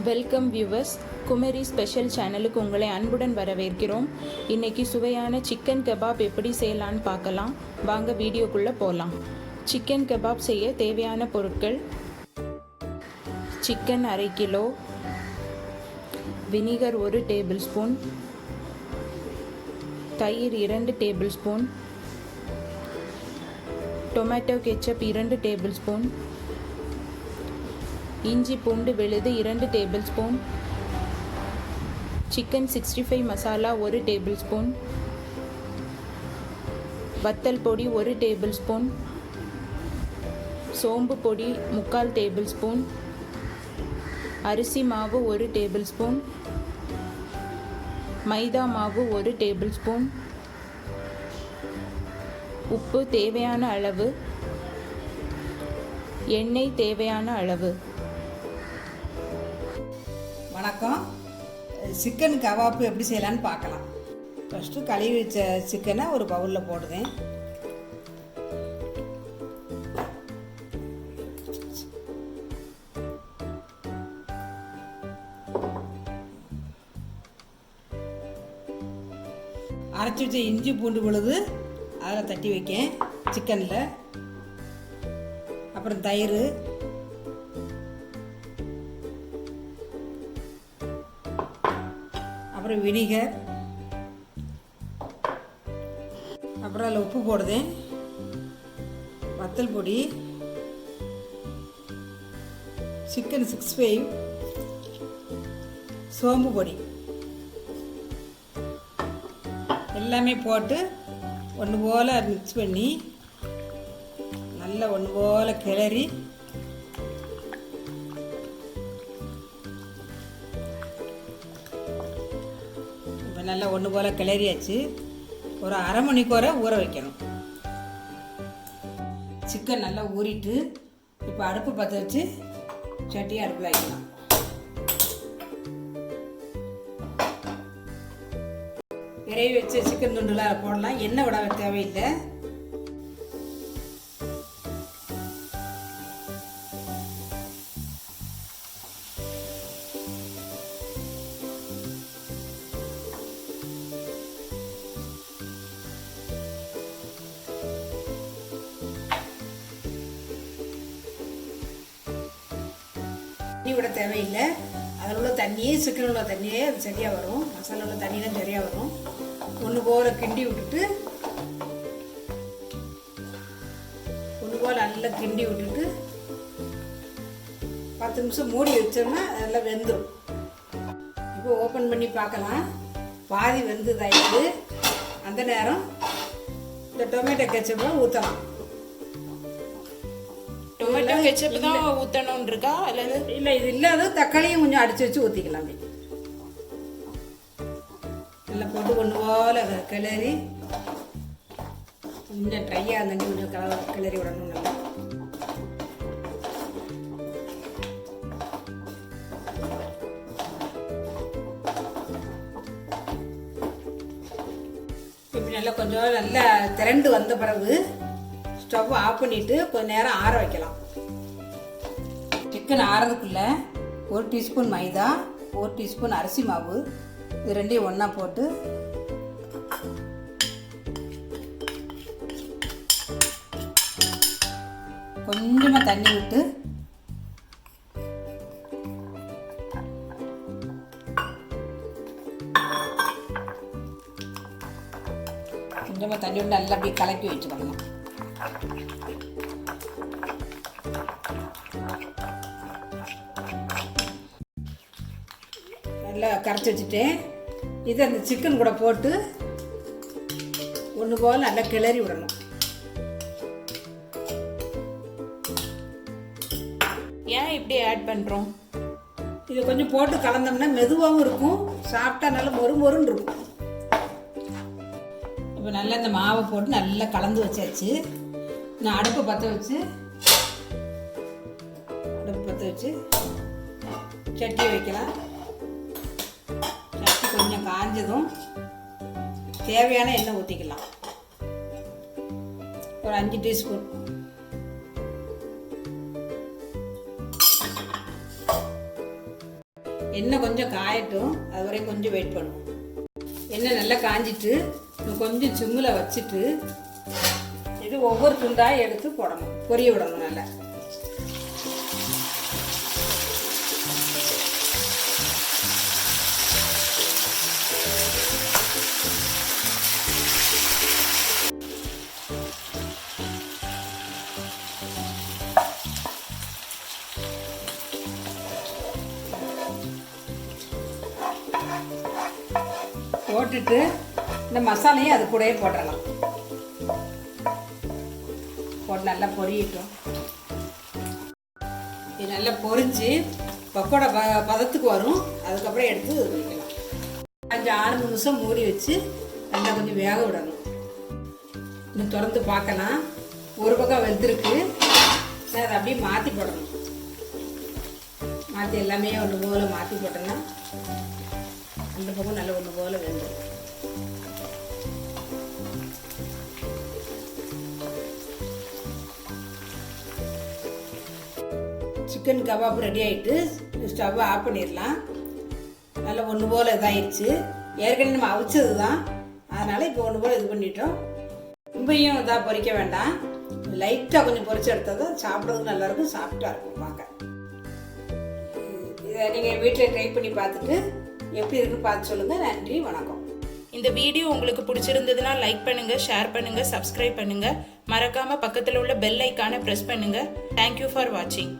Welcome viewers. Kumari special சேனலுக்கு உங்களை அன்புடன் வரவேற்கிறோம். இன்றைக்கி சுவையான சிக்கன் கபாப் எப்படி செய்யலான்னு பார்க்கலாம். வாங்க வீடியோக்குள்ளே போகலாம். சிக்கன் கபாப் செய்ய தேவையான பொருட்கள்: chicken 1/2 kilo, vinegar 1 table spoon, தயிர் 2 table spoon, tomato ketchup 2 table spoon, இஞ்சி பூண்டு விழுது 2 table spoon, chicken 65 masala 1 table spoon, வத்தல் பொடி 1 டேபிள் ஸ்பூன், சோம்பு பொடி 3/4 டேபிள் ஸ்பூன், அரிசி மாவு 1 டேபிள் ஸ்பூன், மைதா மாவு 1 டேபிள் ஸ்பூன், உப்பு தேவையான அளவு, எண்ணெய் தேவையான அளவு. வணக்கம். சிக்கன் கபாப்பு எப்படி செய்யலான்னு பார்க்கலாம். ஃபஸ்ட்டு கழுவி வச்ச சிக்கனை ஒரு பவுலில் போடுதேன். அரைச்சி வச்ச இஞ்சி பூண்டு விழுது அதில் தட்டி வைக்கேன் சிக்கனில். அப்புறம் தயிர், அப்புறம் வினிகர், அப்புறம் அதில் உப்பு போடுதேன், வத்தல் பொடி, சிக்கன் 65, சோம்பு பொடி எல்லாமே போட்டு ஒன்று போல் மிக்ஸ் பண்ணி நல்லா ஒன்று போல் கிளறி நல்லா ஒன்று போல் கிளறியாச்சு. ஒரு அரை மணிக்கூரை ஊற வைக்கணும். சிக்கன் நல்லா ஊறிட்டு இப்போ அடுப்பு பற்ற வச்சு சட்டியை அடுப்பில் வைக்கலாம். விரைவி வச்ச சிக்கன் துண்டுலாம் போடலாம். எண்ணெய் விட தேவையில்லை. விட தேவையில்லை. அதில் உள்ள தண்ணியே, சிக்கன் உள்ள தண்ணியே அது சரியாக வரும். மசாலா உள்ள தண்ணி தான் சரியாக வரும். ஒன்று போல் கிண்டி விட்டுட்டு நல்லா கிண்டி விட்டுட்டு 10 நிமிஷம் மூடி வச்சோம்னா நல்லா வெந்துடும். இப்போ ஓப்பன் பண்ணி பார்க்கலாம். பாதி வெந்ததாயிடுது. அந்த நேரம் இந்த டொமேட்டோ கெச்சப்பை ஊற்றலாம். டொமேட்டோ கெச்சப் தான் ஊற்றணும்னு இருக்கா அல்லது இல்லை? இது இல்லாத தக்காளியும் கொஞ்சம் அடித்து வச்சு ஊற்றிக்கலாம். நல்லா போட்டு ஒன்று போல் கிளறி கொஞ்சம் ட்ரையாக இருந்தாங்க கொஞ்சம் கிளறி விடணும். நல்லா இப்படி நல்லா கொஞ்சம் நல்லா திரண்டு வந்த பிறகு ஸ்டவ் ஆஃப் பண்ணிவிட்டு கொஞ்சம் நேரம் ஆற வைக்கலாம். சிக்கன் ஆறதுக்குள்ளே 1 டீஸ்பூன் மைதா, 1 டீஸ்பூன் அரிசி மாவு, இது ரெண்டையும் ஒன்றா போட்டு கொஞ்சமாக தண்ணி விட்டு கொஞ்சமாக தண்ணி விட்டு நல்லா அப்படியே கலக்கி வச்சுக்கணும். நல்லா கரைச்சி வச்சுட்டேன். இதை அந்த சிக்கன் கூட போட்டு ஒன்று போல் நல்லா கிளறி விடணும். ஏன் இப்படி ஆட் பண்ணுறோம்? இதை கொஞ்சம் போட்டு கலந்தோம்னா மெதுவாகவும் இருக்கும், சாப்பிட்டா நல்லா மொறுமொறுன்னு இருக்கும். இப்போ நல்லா இந்த மாவை போட்டு நல்லா கலந்து வச்சாச்சு. நான் அடுப்பை பற்ற வச்சு சட்டி வைக்கலாம். சட்டி கொஞ்சம் காஞ்சதும் தேவையான எண்ணெய் ஊற்றிக்கலாம். ஒரு 5 டீஸ்பூன். எண்ணெய் கொஞ்சம் காயட்டும், அது வரையும் கொஞ்சம் வெயிட் பண்ணுவோம். எண்ணெய் நல்லா காஞ்சிட்டு கொஞ்சம் சிம்மில் வச்சுட்டு இது ஒவ்வொரு துண்டாக எடுத்து போடணும், பொரிய விடணும் நல்லா. போட்டுட்டு இந்த மசாலையும் அது கூடயே போட்டுடலாம். போட்டு நல்லா பொரியட்டும். இது நல்லா பொரிஞ்சு பக்கோடா பதத்துக்கு வரும். அதுக்கப்புறம் எடுத்து வைக்கலாம். 5-6 நிமிஷம் மூடி வச்சு நல்லா கொஞ்சம் வேக விடணும். இன்னும் திறந்து பார்க்கலாம். ஒரு பக்கம் வெந்திருக்கு. அதை அப்படியே மாற்றி போடணும். மாற்றி எல்லாமே ஒன்று போல் மாற்றி போட்டோன்னா அந்த பக்கம் நல்ல ஒன்று போல் வெந்துடும். சிக்கன் கபாப் ரெடி ஆகிட்டு ஸ்டவ்வை ஆஃப் பண்ணிடலாம். நல்லா ஒன்று போல் இதாகிடுச்சு. ஏற்கனவே நம்ம அவிச்சது தான், அதனால் இப்போ ஒன்று போல் இது பண்ணிட்டோம். ரொம்பையும் இதாக பொரிக்க வேண்டாம். லைட்டாக கொஞ்சம் பொரிச்சு எடுத்தது சாப்பிட்றதுக்கு நல்லாயிருக்கும், சாஃப்டாக இருக்கும் பார்க்க. இதை நீங்கள் வீட்டில் ட்ரை பண்ணி பார்த்துட்டு எப்படி இருக்குன்னு பார்த்து சொல்லுங்கள். நன்றி, வணக்கம். இந்த வீடியோ உங்களுக்கு பிடிச்சிருந்ததுன்னா லைக் பண்ணுங்க, ஷேர் பண்ணுங்க, சப்ஸ்கிரைப் பண்ணுங்க. மறக்காம பக்கத்தில் உள்ள பெல் ஐக்கானை பிரஸ் பண்ணுங்க. தேங்க்யூ ஃபார் வாட்சிங்.